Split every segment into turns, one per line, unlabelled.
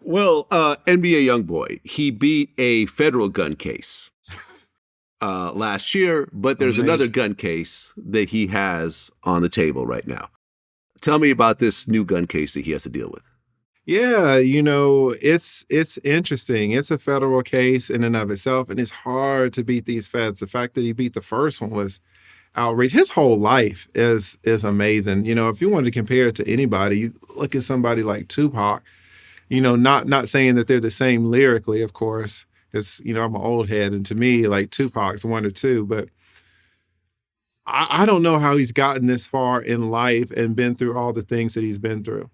Well, NBA Youngboy, he beat a federal gun case last year, but there's another
Amazing.
gun case that he has on the table right now. Tell me about this new gun case that he has to deal with.
Yeah, it's interesting. It's a federal case in and of itself, and it's hard to beat these feds. The fact that he beat the first one was outrage. His whole life is amazing. If you wanted to compare it to anybody, you look at somebody like Tupac. Not saying that they're the same lyrically, of course, because I'm an old head, and to me, like Tupac's one or two, but I don't know how he's gotten this far in life and been through all the things that he's been through.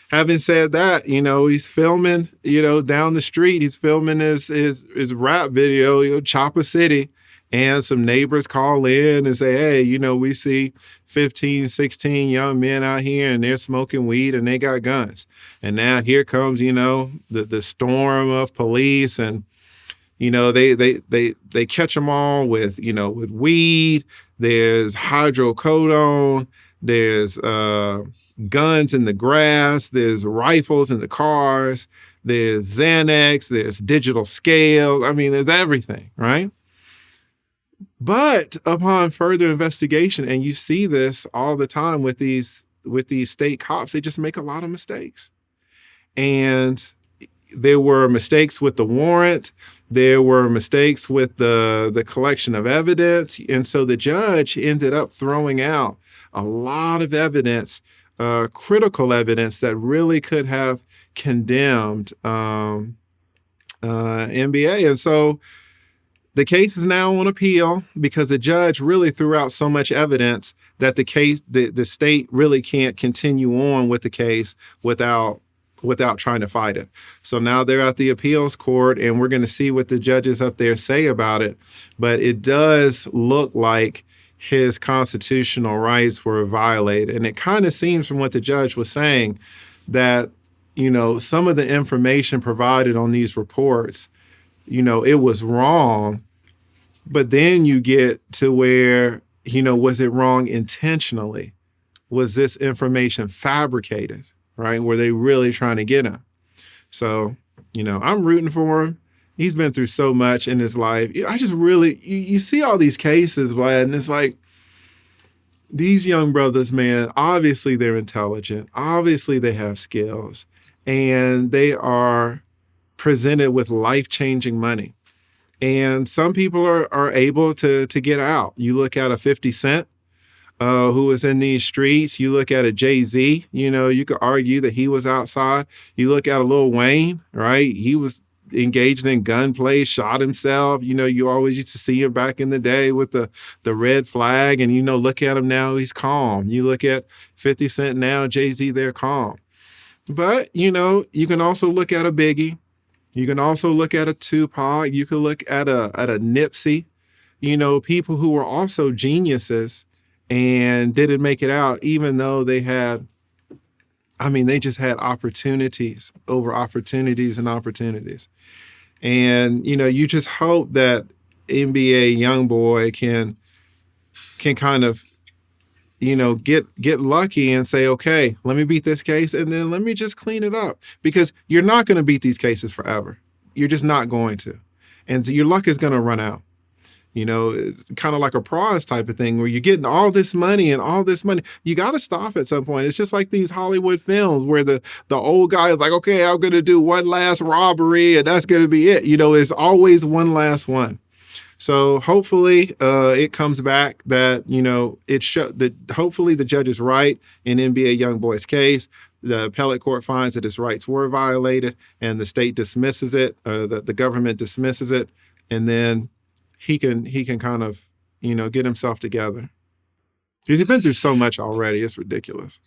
Having said that, he's filming, down the street. He's filming his rap video, Chopper City. And some neighbors call in and say, hey, we see 15, 16 young men out here and they're smoking weed and they got guns. And now here comes, the storm of police, and they catch them all with with weed. There's hydrocodone. There's guns in the grass. There's rifles in the cars. There's Xanax. There's digital scale. I mean, there's everything, right? But upon further investigation, and you see this all the time with these state cops, they just make a lot of mistakes. And there were mistakes with the warrant. There were mistakes with the collection of evidence. And so the judge ended up throwing out a lot of evidence, critical evidence that really could have condemned NBA. And so the case is now on appeal because the judge really threw out so much evidence that the state really can't continue on with the case without trying to fight it. So now they're at the appeals court, and we're going to see what the judges up there say about it. But it does look like his constitutional rights were violated. And it kind of seems from what the judge was saying that, some of the information provided on these reports, it was wrong. But then you get to where, was it wrong intentionally? Was this information fabricated, right? Were they really trying to get him? So, I'm rooting for him. He's been through so much in his life. I just really, you see all these cases, Vlad, and it's like, these young brothers, man, obviously they're intelligent. Obviously they have skills, and they are presented with life-changing money. And some people are able to get out. You look at a 50 Cent who was in these streets. You look at a Jay-Z, you could argue that he was outside. You look at a Lil Wayne, right? He was engaged in gunplay, shot himself. You always used to see him back in the day with the red flag, and, look at him now, he's calm. You look at 50 Cent now, Jay-Z, they're calm. But, you can also look at a Biggie. You can also look at a Tupac. You can look at a Nipsey, people who were also geniuses and didn't make it out, even though they just had opportunities over opportunities and opportunities. And, you just hope that NBA Youngboy can kind of, get lucky and say, okay, let me beat this case and then let me just clean it up, because you're not going to beat these cases forever. You're just not going to. And so your luck is going to run out. It's kind of like a prize type of thing where you're getting all this money and all this money. You got to stop at some point. It's just like these Hollywood films where the old guy is like, okay, I'm going to do one last robbery and that's going to be it. It's always one last one. So hopefully it comes back that, hopefully the judge is right in NBA Youngboy's case. The appellate court finds that his rights were violated and the state dismisses it, or the government dismisses it. And then he can kind of, get himself together. Because he's been through so much already. It's ridiculous.